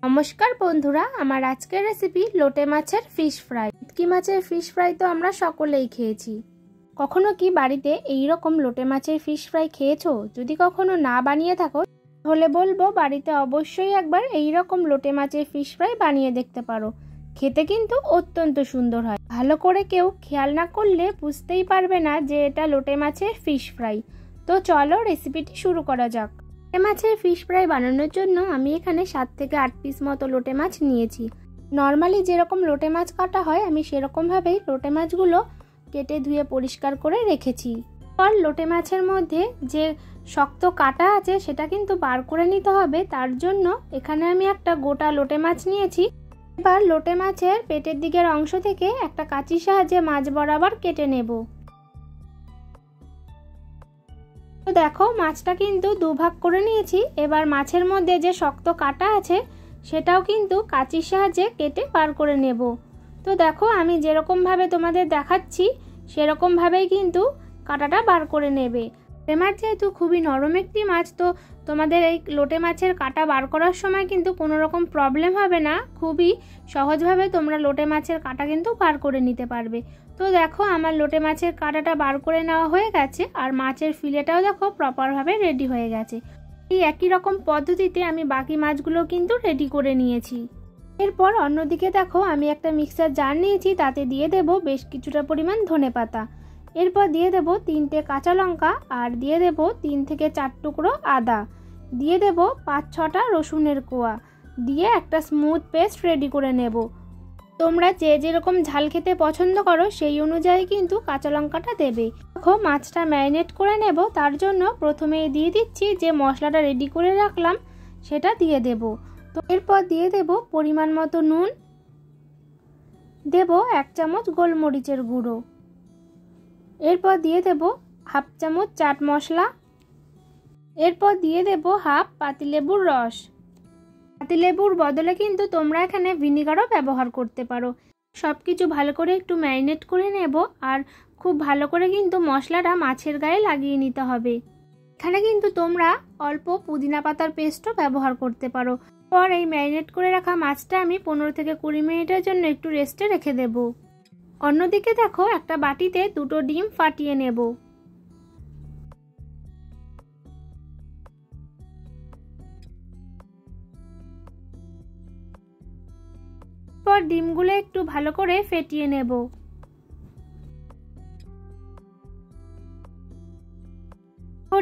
নমস্কার বন্ধুরা, আমার আজকের রেসিপি লোটে মাছের ফিশ ফ্রাই। ভেটকি মাছের ফিশ ফ্রাই তো আমরা সকলেই খেয়েছি। কখনো কি বাড়িতে এই রকম লোটে মাছের ফিশ ফ্রাই খেয়েছো? যদি কখনো না বানিয়ে থাকো তাহলে বলবো বাড়িতে অবশ্যই একবার এই রকম লোটে মাছের ফিশ ফ্রাই বানিয়ে দেখতে পারো। খেতে কিন্তু অত্যন্ত সুন্দর হয়। ভালো করে কেউ খেয়াল না করলে বুঝতেই পারবে না যে এটা লোটে মাছের ফিশ ফ্রাই। তো চলো রেসিপিটি শুরু করা যাক। লোটে মাছের ফিশ ফ্রাই বানানোর জন্য আমি এখানে 7 থেকে 8 পিস মতো লোটে মাছ নিয়েছি। নর্মালি যেরকম লোটে মাছ কাটা হয় আমি সেরকমভাবেই লোটে মাছগুলো কেটে ধুয়ে পরিষ্কার করে রেখেছি। আর লোটে মাছের মধ্যে যে শক্ত কাটা আছে সেটা কিন্তু বার করে নিতে হবে। তার জন্য এখানে আমি একটা গোটা লোটে মাছ নিয়েছি। এবার লোটে মাছের পেটের দিকের অংশ থেকে একটা কাঁচির সাহায্যে মাছ বরাবর কেটে নেব। তো দেখো মাছটা কিন্তু দুভাগ করে নিয়েছি। এবার মাছের মধ্যে যে শক্ত কাটা আছে সেটাও কিন্তু কাঁচির সাহায্যে কেটে বার করে নেব। তো দেখো আমি যেরকমভাবে তোমাদের দেখাচ্ছি সেরকমভাবেই কিন্তু কাটাটা বার করে নেবে। লোটে মাছ যেহেতু খুবই নরম একটি মাছ, তো তোমাদের এই লোটে মাছের কাটা বার করার সময় কিন্তু কোনো রকম প্রবলেম হবে না। খুবই সহজভাবে তোমরা লোটে মাছের কাটা কিন্তু বার করে নিতে পারবে। তো দেখো আমার লোটে মাছের কাটাটা বার করে নেওয়া হয়ে গেছে, আর মাছের ফিলেটাও দেখো প্রপারভাবে রেডি হয়ে গেছে। এই একই রকম পদ্ধতিতে আমি বাকি মাছগুলো কিন্তু রেডি করে নিয়েছি। এরপর অন্যদিকে দেখো আমি একটা মিক্সার জার নিয়েছি, তাতে দিয়ে দেব বেশ কিছুটা পরিমাণ ধনেপাতা। এরপর দিয়ে দেব 3টে কাঁচা লঙ্কা, আর দিয়ে দেব 3 থেকে 4 টুকরো আদা, দিয়ে দেব 5-6টা রসুনের কোয়া, দিয়ে একটা স্মুথ পেস্ট রেডি করে নেব। তোমরা যে যেরকম ঝাল খেতে পছন্দ করো সেই অনুযায়ী কিন্তু কাঁচা লঙ্কাটা দেবে। দেখো মাছটা ম্যারিনেট করে নেব। তার জন্য প্রথমে দিয়ে দিচ্ছি যে মশলাটা রেডি করে রাখলাম সেটা দিয়ে দেব। তো এরপর দিয়ে দেব পরিমাণ মতো নুন, দেব 1 চামচ গোলমরিচের গুঁড়ো, এরপর দিয়ে দেব 1/2 চামচ চাট মশলা, এরপর দিয়ে দেব 1/2 পাতিলেবুর রস। পাতিলেবুর বদলে কিন্তু তোমরা এখানে ভিনিগারও ব্যবহার করতে পারো। সব কিছু ভালো করে একটু ম্যারিনেট করে নেব, আর খুব ভালো করে কিন্তু মশলাটা মাছের গায়ে লাগিয়ে নিতে হবে। এখানে কিন্তু তোমরা অল্প পুদিনা পাতার পেস্টও ব্যবহার করতে পারো। পর এই ম্যারিনেট করে রাখা মাছটা আমি 15 থেকে 20 মিনিটের জন্য একটু রেস্টে রেখে দেব। অন্যদিকে দেখো একটা বাটিতে 2টো ডিম ফাটিয়ে নেব। পর ডিমগুলো একটু ভালো করে ফেটিয়ে নেব।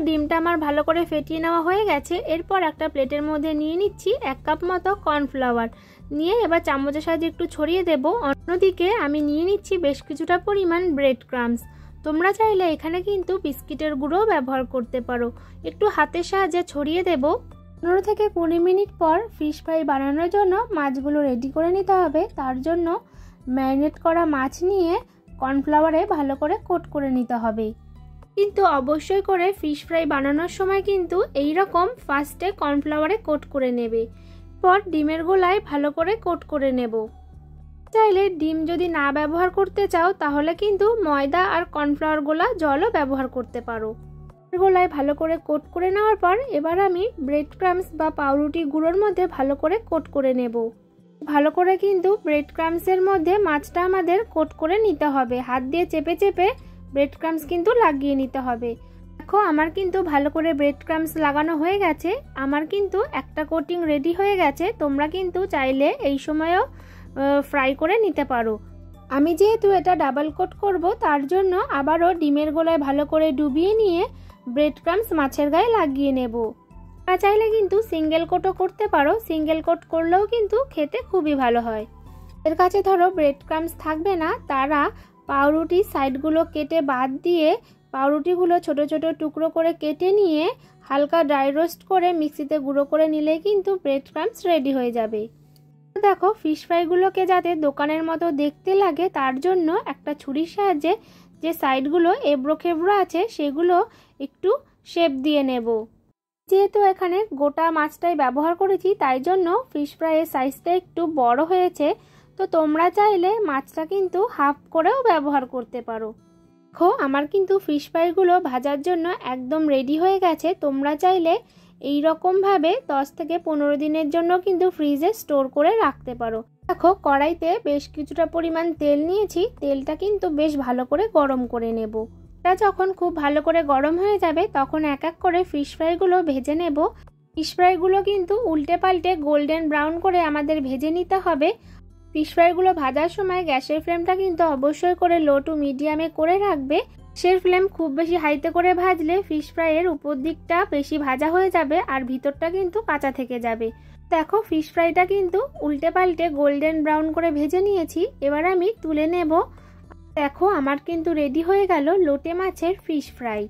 ডিমটা আমার ভালো করে ফেটিয়ে নেওয়া হয়ে গেছে। এরপর একটা প্লেটের মধ্যে নিয়ে নিচ্ছি 1 কাপ মতো কর্নফ্লাওয়ার, নিয়ে এবার চামচের সাহায্যে একটু ছড়িয়ে দেব। অন্যদিকে আমি নিয়ে নিচ্ছি বেশ কিছুটা পরিমাণ ব্রেড ক্রাম্বস। তোমরা চাইলে এখানে কিন্তু বিস্কিটের গুঁড়োও ব্যবহার করতে পারো। একটু হাতের সাহায্যে ছড়িয়ে দেব। 15 থেকে 20 মিনিট পর ফিশ ফ্রাই বানানোর জন্য মাছগুলো রেডি করে নিতে হবে। তার জন্য ম্যারিনেট করা মাছ নিয়ে কর্নফ্লাওয়ারে ভালো করে কোট করে নিতে হবে। কিন্তু অবশ্যই করে ফিশ ফ্রাই বানানোর সময় কিন্তু এই রকম ফার্স্টে কর্নফ্লাওয়ারে কোট করে নেবে। পর ডিমের গোলায় ভালো করে কোট করে নেব। চাইলে ডিম যদি না ব্যবহার করতে চাও তাহলে কিন্তু ময়দা আর কর্নফ্লাওয়ার গোলা জলও ব্যবহার করতে পারো। গোলায় ভালো করে কোট করে নেওয়ার পর এবার আমি ব্রেড ক্রাম্বস বা পাউরুটি গুঁড়োর মধ্যে ভালো করে কোট করে নেব। ভালো করে কিন্তু ব্রেড ক্রাম্বসের মধ্যে মাছটা আমাদের কোট করে নিতে হবে। হাত দিয়ে চেপে চেপে ব্রেড ক্রাম্বস কিন্তু লাগিয়ে নিতে হবে। দেখো আমার কিন্তু ভালো করে ব্রেড ক্রাম্বস লাগানো হয়ে গেছে। আমার কিন্তু একটা কোটিং রেডি হয়ে গেছে। তোমরা কিন্তু চাইলে এই সময়ও ফ্রাই করে নিতে পারো। আমি যেহেতু এটা ডাবল কোট করব তার জন্য আবারও ডিমের গোলায় ভালো করে ডুবিয়ে নিয়ে ব্রেড ক্রাম্বস মাছের গায়ে লাগিয়ে নেব। তোমরা চাইলে কিন্তু সিঙ্গেল কোটও করতে পারো। সিঙ্গেল কোট করলেও কিন্তু খেতে খুবই ভালো হয়। এর কাছে ধরো ব্রেড ক্রাম্বস থাকবে না, তারা পাউরুটির সাইডগুলো কেটে বাদ দিয়ে পাউরুটিগুলো ছোট ছোট টুকরো করে কেটে নিয়ে হালকা ড্রাই রোস্ট করে মিক্সিতে গুঁড়ো করে নিলে কিন্তু ব্রেড ক্রাম্বস রেডি হয়ে যাবে। দেখো ফিশ ফ্রাইগুলোকে যাতে দোকানের মতো দেখতে লাগে তার জন্য একটা ছুরির সাহায্যে যে সাইডগুলো এবড়ো খেবড়ো আছে সেগুলো একটু শেপ দিয়ে নেব। যেহেতু এখানে গোটা মাছটাই ব্যবহার করেছি তাই জন্য ফিশ ফ্রাইয়ের সাইজটা একটু বড় হয়েছে। তো তোমরা চাইলে মাছটা কিন্তু হাফ করেও ব্যবহার করতে পারো। দেখো আমার কিন্তু ফিশ ফ্রাইগুলো ভাজার জন্য একদম রেডি হয়ে গেছে। তোমরা চাইলে এই রকমভাবে 10 থেকে 15 দিনের জন্য কিন্তু ফ্রিজে স্টোর করে রাখতে পারো। দেখো কড়াইতে বেশ কিছুটা পরিমাণ তেল নিয়েছি, তেলটা কিন্তু বেশ ভালো করে গরম করে নেব। এটা যখন খুব ভালো করে গরম হয়ে যাবে তখন এক এক করে ফিশ ফ্রাইগুলো ভেজে নেব। ফিশ ফ্রাইগুলো কিন্তু উল্টে পাল্টে গোল্ডেন ব্রাউন করে আমাদের ভেজে নিতে হবে। ফিশ ফ্রাইগুলো ভাজার সময় গ্যাসের ফ্লেমটা কিন্তু অবশ্যই করে লো টু মিডিয়ামে করে রাখবে। গ্যাসের ফ্লেম খুব বেশি হাইতে করে ভাজলে ফিশ ফ্রাইয়ের উপর দিকটা বেশি ভাজা হয়ে যাবে আর ভিতরটা কিন্তু কাঁচা থেকে যাবে। দেখো ফিশ ফ্রাইটা কিন্তু উল্টে পাল্টে গোল্ডেন ব্রাউন করে ভেজে নিয়েছি, এবার আমি তুলে নেব। দেখো আমার কিন্তু রেডি হয়ে গেল লোটে মাছের ফিশ ফ্রাই।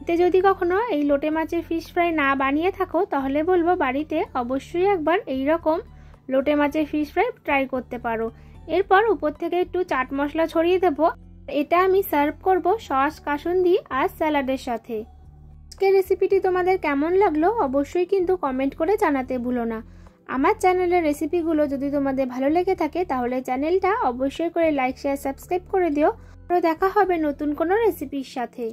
এতে যদি কখনো এই লোটে মাছের ফিশ ফ্রাই না বানিয়ে থাকো তাহলে বলবো বাড়িতে অবশ্যই একবার এই রকম লোটে মাছের ফিশ ফ্রাই ট্রাই করতে পারো। এরপর উপর থেকে একটু চাট মশলা ছড়িয়ে দেবো। এটা আমি সার্ভ করব সস, কাসুন্দি আর স্যালাডের সাথে। আজকের রেসিপিটি তোমাদের কেমন লাগলো অবশ্যই কিন্তু কমেন্ট করে জানাতে ভুলো না। আমার চ্যানেলের রেসিপিগুলো যদি তোমাদের ভালো লেগে থাকে তাহলে চ্যানেলটা অবশ্যই করে লাইক, শেয়ার, সাবস্ক্রাইব করে দিও। দেখা হবে নতুন কোনো রেসিপির সাথে।